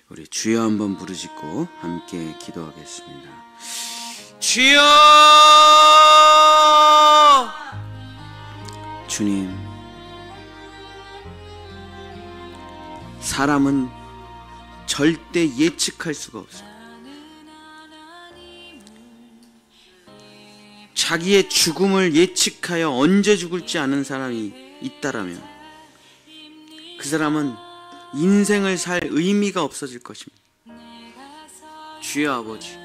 우리 주여 한번 부르짖고 함께 기도하겠습니다. 주여! 주님, 사람은 절대 예측할 수가 없어요. 자기의 죽음을 예측하여 언제 죽을지 아는 사람이 있다라면 그 사람은 인생을 살 의미가 없어질 것입니다. 주여 아버지,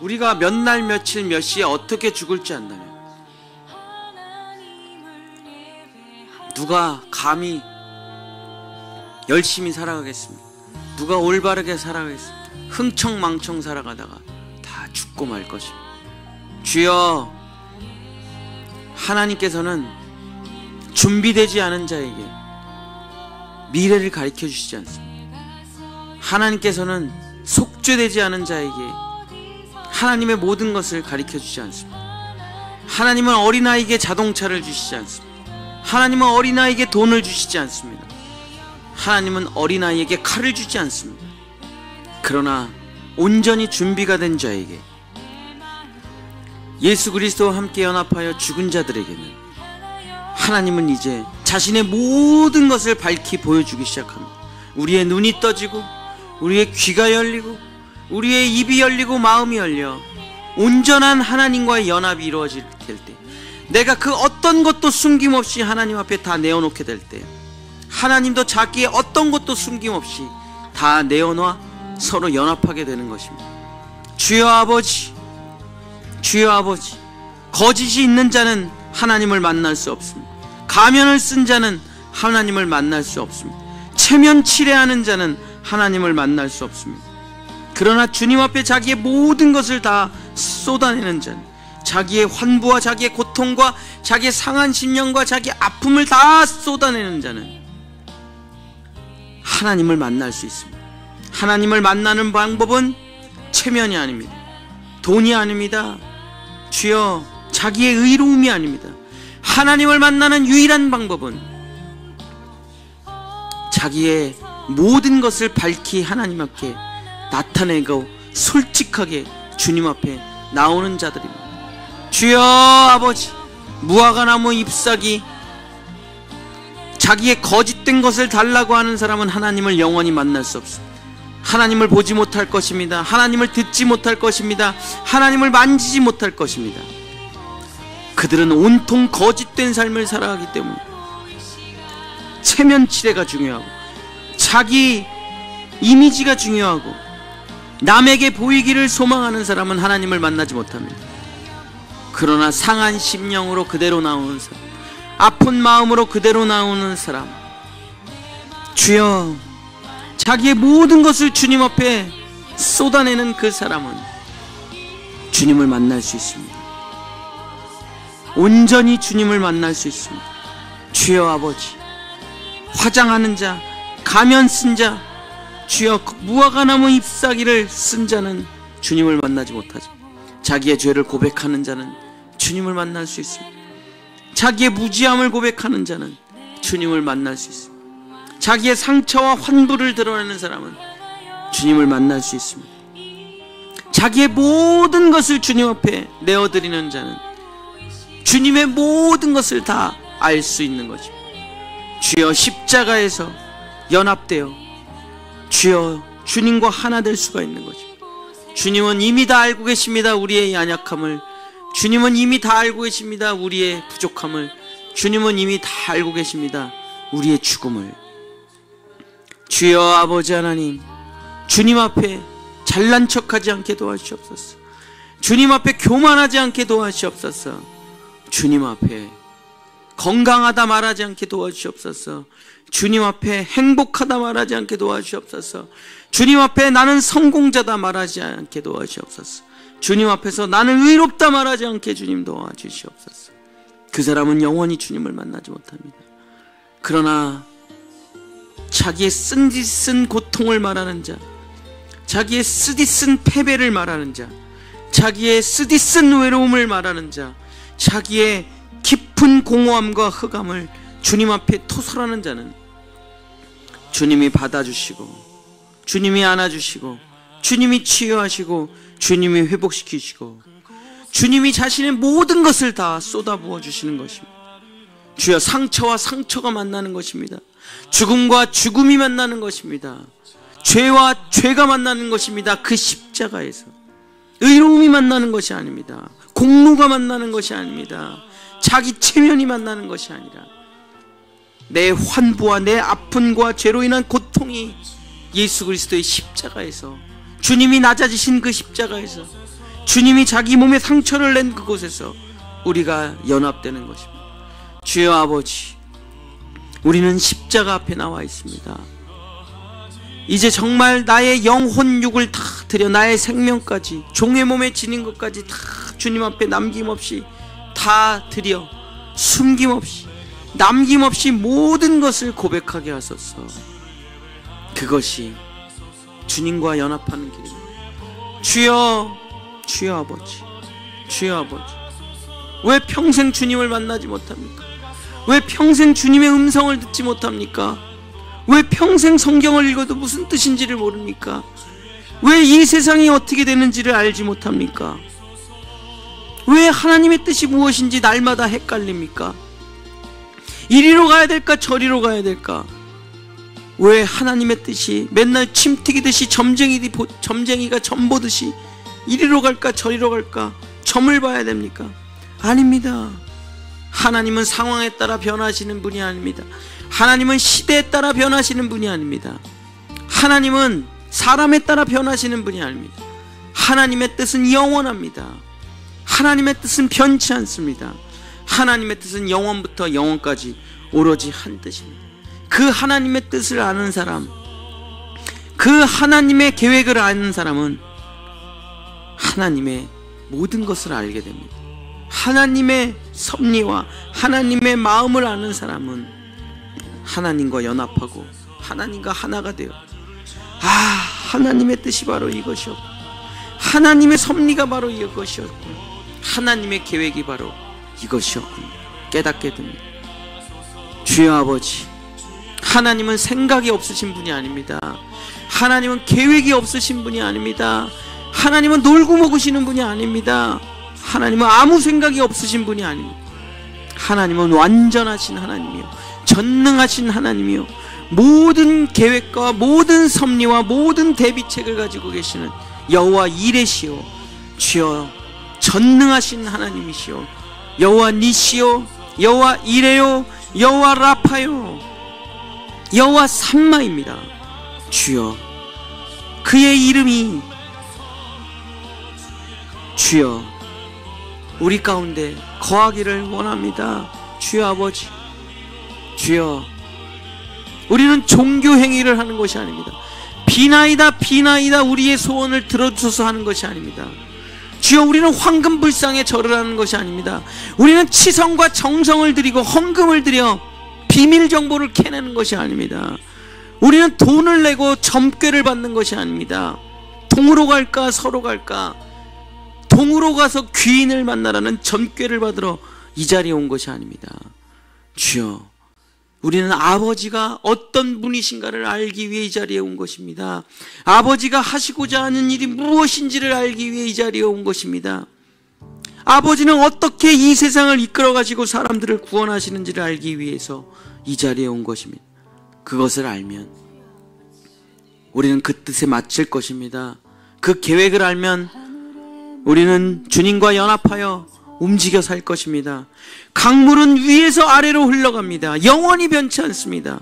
우리가 몇 날 며칠 몇 시에 어떻게 죽을지 안다면 누가 감히 열심히 살아가겠습니까? 누가 올바르게 살아가겠습니까? 흥청망청 살아가다가 다 죽고 말 것입니다. 주여, 하나님께서는 준비되지 않은 자에게 미래를 가르쳐 주시지 않습니다. 하나님께서는 속죄되지 않은 자에게 하나님의 모든 것을 가르쳐 주지 않습니다. 하나님은 어린아이에게 자동차를 주시지 않습니다. 하나님은 어린아이에게 돈을 주시지 않습니다. 하나님은 어린아이에게 칼을 주지 않습니다. 그러나 온전히 준비가 된 자에게, 예수 그리스도와 함께 연합하여 죽은 자들에게는 하나님은 이제 자신의 모든 것을 밝히 보여주기 시작합니다. 우리의 눈이 떠지고 우리의 귀가 열리고 우리의 입이 열리고 마음이 열려 온전한 하나님과의 연합이 이루어질 때, 내가 그 어떤 것도 숨김없이 하나님 앞에 다 내어놓게 될 때, 하나님도 자기의 어떤 것도 숨김없이 다 내어놔 서로 연합하게 되는 것입니다. 주여 아버지, 주여 아버지, 거짓이 있는 자는 하나님을 만날 수 없습니다. 가면을 쓴 자는 하나님을 만날 수 없습니다. 체면치레하는 자는 하나님을 만날 수 없습니다. 그러나 주님 앞에 자기의 모든 것을 다 쏟아내는 자는, 자기의 환부와 자기의 고통과 자기의 상한 심령과 자기의 아픔을 다 쏟아내는 자는 하나님을 만날 수 있습니다. 하나님을 만나는 방법은 체면이 아닙니다. 돈이 아닙니다. 주여, 자기의 의로움이 아닙니다. 하나님을 만나는 유일한 방법은 자기의 모든 것을 밝히 하나님 앞에 나타내고 솔직하게 주님 앞에 나오는 자들입니다. 주여 아버지, 무화과나무 잎사귀, 자기의 거짓된 것을 달라고 하는 사람은 하나님을 영원히 만날 수 없습니다. 하나님을 보지 못할 것입니다. 하나님을 듣지 못할 것입니다. 하나님을 만지지 못할 것입니다. 그들은 온통 거짓된 삶을 살아가기 때문에 체면치레가 중요하고 자기 이미지가 중요하고 남에게 보이기를 소망하는 사람은 하나님을 만나지 못합니다. 그러나 상한 심령으로 그대로 나오는 사람, 아픈 마음으로 그대로 나오는 사람, 주여, 자기의 모든 것을 주님 앞에 쏟아내는 그 사람은 주님을 만날 수 있습니다. 온전히 주님을 만날 수 있습니다. 주여 아버지, 화장하는 자, 가면 쓴 자, 주여, 무화과나무 잎사귀를 쓴 자는 주님을 만나지 못하죠. 자기의 죄를 고백하는 자는 주님을 만날 수 있습니다. 자기의 무지함을 고백하는 자는 주님을 만날 수 있습니다. 자기의 상처와 환부를 드러내는 사람은 주님을 만날 수 있습니다. 자기의 모든 것을 주님 앞에 내어드리는 자는 주님의 모든 것을 다 알 수 있는 것입니다. 주여, 십자가에서 연합되어 주여 주님과 하나 될 수가 있는 것입니다. 주님은 이미 다 알고 계십니다. 우리의 연약함을. 주님은 이미 다 알고 계십니다. 우리의 부족함을. 주님은 이미 다 알고 계십니다. 우리의 죽음을. 주여 아버지 하나님, 주님 앞에 잘난 척하지 않게 도와주시옵소서. 주님 앞에 교만하지 않게 도와주시옵소서. 주님 앞에 건강하다 말하지 않게 도와주시옵소서. 주님 앞에 행복하다 말하지 않게 도와주시옵소서. 주님 앞에 나는 성공자다 말하지 않게 도와주시옵소서. 주님 앞에서 나는 의롭다 말하지 않게 주님 도와주시옵소서. 그 사람은 영원히 주님을 만나지 못합니다. 그러나 자기의 쓴짓쓴 고통을 말하는 자, 자기의 쓰디쓴 패배를 말하는 자, 자기의 쓰디쓴 외로움을 말하는 자, 자기의 깊은 공허함과 흑암을 주님 앞에 토설하는 자는 주님이 받아주시고 주님이 안아주시고, 주님이 치유하시고, 주님이 회복시키시고, 주님이 자신의 모든 것을 다 쏟아부어 주시는 것입니다. 주여, 상처와 상처가 만나는 것입니다. 죽음과 죽음이 만나는 것입니다. 죄와 죄가 만나는 것입니다. 그 십자가에서 의로움이 만나는 것이 아닙니다. 공로가 만나는 것이 아닙니다. 자기 체면이 만나는 것이 아니라 내 환부와 내 아픔과 죄로 인한 고통이 예수 그리스도의 십자가에서, 주님이 낮아지신 그 십자가에서, 주님이 자기 몸에 상처를 낸 그곳에서 우리가 연합되는 것입니다. 주여 아버지, 우리는 십자가 앞에 나와 있습니다. 이제 정말 나의 영혼육을 다 드려, 나의 생명까지, 종의 몸에 지닌 것까지 다 주님 앞에 남김없이 다 드려, 숨김없이 남김없이 모든 것을 고백하게 하소서. 그것이 주님과 연합하는 길입니다. 주여, 주여 아버지, 주여 아버지, 왜 평생 주님을 만나지 못합니까? 왜 평생 주님의 음성을 듣지 못합니까? 왜 평생 성경을 읽어도 무슨 뜻인지를 모릅니까? 왜 이 세상이 어떻게 되는지를 알지 못합니까? 왜 하나님의 뜻이 무엇인지 날마다 헷갈립니까? 이리로 가야 될까 저리로 가야 될까? 왜 하나님의 뜻이 맨날 침 튀기듯이 점쟁이가 점 보듯이 이리로 갈까 저리로 갈까 점을 봐야 됩니까? 아닙니다. 하나님은 상황에 따라 변하시는 분이 아닙니다. 하나님은 시대에 따라 변하시는 분이 아닙니다. 하나님은 사람에 따라 변하시는 분이 아닙니다. 하나님의 뜻은 영원합니다. 하나님의 뜻은 변치 않습니다. 하나님의 뜻은 영원부터 영원까지 오로지 한 뜻입니다. 그 하나님의 뜻을 아는 사람, 그 하나님의 계획을 아는 사람은 하나님의 모든 것을 알게 됩니다. 하나님의 섭리와 하나님의 마음을 아는 사람은 하나님과 연합하고 하나님과 하나가 되어, 하나님의 뜻이 바로 이것이었고, 하나님의 섭리가 바로 이것이었고, 하나님의 계획이 바로 이것이었군요. 깨닫게 됩니다. 주여 아버지, 하나님은 생각이 없으신 분이 아닙니다. 하나님은 계획이 없으신 분이 아닙니다. 하나님은 놀고 먹으시는 분이 아닙니다. 하나님은 아무 생각이 없으신 분이 아닙니다. 하나님은 완전하신 하나님이요, 전능하신 하나님이요, 모든 계획과 모든 섭리와 모든 대비책을 가지고 계시는 여호와 이레시요, 주여 전능하신 하나님이시요, 여호와 니시요, 여호와 이레요, 여호와 라파요, 여호와 삼마입니다. 주여, 그의 이름이 주여 우리 가운데 거하기를 원합니다. 주여 아버지, 주여, 우리는 종교 행위를 하는 것이 아닙니다. 비나이다 비나이다 우리의 소원을 들어주소서 하는 것이 아닙니다. 주여, 우리는 황금불상에 절을 하는 것이 아닙니다. 우리는 치성과 정성을 드리고 헌금을 드려 비밀 정보를 캐내는 것이 아닙니다. 우리는 돈을 내고 점괘를 받는 것이 아닙니다. 동으로 갈까 서로 갈까, 동으로 가서 귀인을 만나라는 점괘를 받으러 이 자리에 온 것이 아닙니다. 주여, 우리는 아버지가 어떤 분이신가를 알기 위해 이 자리에 온 것입니다. 아버지가 하시고자 하는 일이 무엇인지를 알기 위해 이 자리에 온 것입니다. 아버지는 어떻게 이 세상을 이끌어 가지고 사람들을 구원하시는지를 알기 위해서 이 자리에 온 것입니다. 그것을 알면 우리는 그 뜻에 맞출 것입니다. 그 계획을 알면 우리는 주님과 연합하여 움직여 살 것입니다. 강물은 위에서 아래로 흘러갑니다. 영원히 변치 않습니다.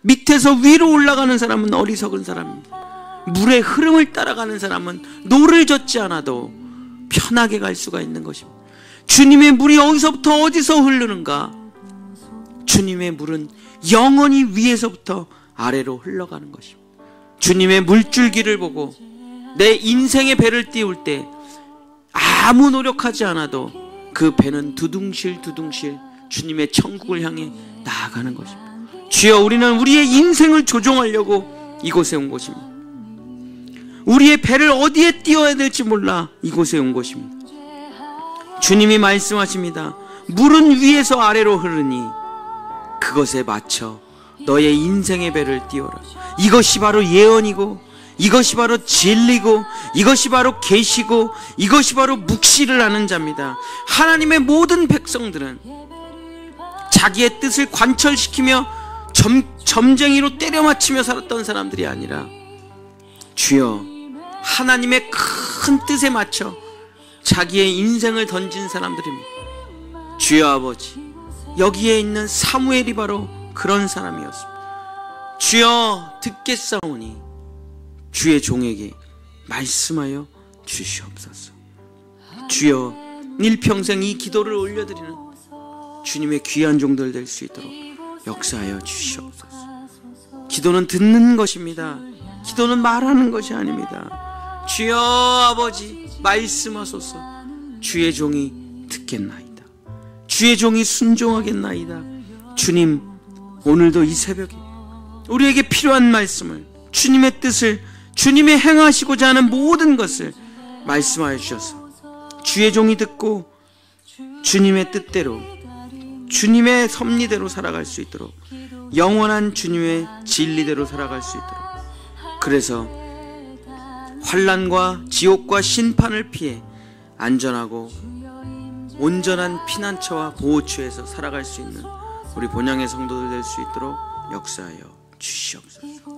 밑에서 위로 올라가는 사람은 어리석은 사람입니다. 물의 흐름을 따라가는 사람은 노를 젓지 않아도 편하게 갈 수가 있는 것입니다. 주님의 물이 어디서부터 어디서 흐르는가? 주님의 물은 영원히 위에서부터 아래로 흘러가는 것입니다. 주님의 물줄기를 보고 내 인생의 배를 띄울 때 아무 노력하지 않아도 그 배는 두둥실 두둥실 주님의 천국을 향해 나아가는 것입니다. 주여, 우리는 우리의 인생을 조종하려고 이곳에 온 것입니다. 우리의 배를 어디에 띄워야 될지 몰라 이곳에 온 것입니다. 주님이 말씀하십니다. 물은 위에서 아래로 흐르니 그것에 맞춰 너의 인생의 배를 띄워라. 이것이 바로 예언이고 이것이 바로 진리고, 이것이 바로 계시고, 이것이 바로 묵시를 하는 자입니다. 하나님의 모든 백성들은 자기의 뜻을 관철시키며 점쟁이로 때려 맞추며 살았던 사람들이 아니라 주여 하나님의 큰 뜻에 맞춰 자기의 인생을 던진 사람들입니다. 주여 아버지, 여기에 있는 사무엘이 바로 그런 사람이었습니다. 주여 듣겠사오니 주의 종에게 말씀하여 주시옵소서. 주여 일평생 이 기도를 올려드리는 주님의 귀한 종들 될 수 있도록 역사하여 주시옵소서. 기도는 듣는 것입니다. 기도는 말하는 것이 아닙니다. 주여 아버지 말씀하소서. 주의 종이 듣겠나이다. 주의 종이 순종하겠나이다. 주님, 오늘도 이 새벽에 우리에게 필요한 말씀을, 주님의 뜻을, 주님이 행하시고자 하는 모든 것을 말씀하여 주셔서 주의 종이 듣고 주님의 뜻대로, 주님의 섭리대로 살아갈 수 있도록, 영원한 주님의 진리대로 살아갈 수 있도록, 그래서 환난과 지옥과 심판을 피해 안전하고 온전한 피난처와 보호처에서 살아갈 수 있는 우리 본향의 성도들 될 수 있도록 역사하여 주시옵소서.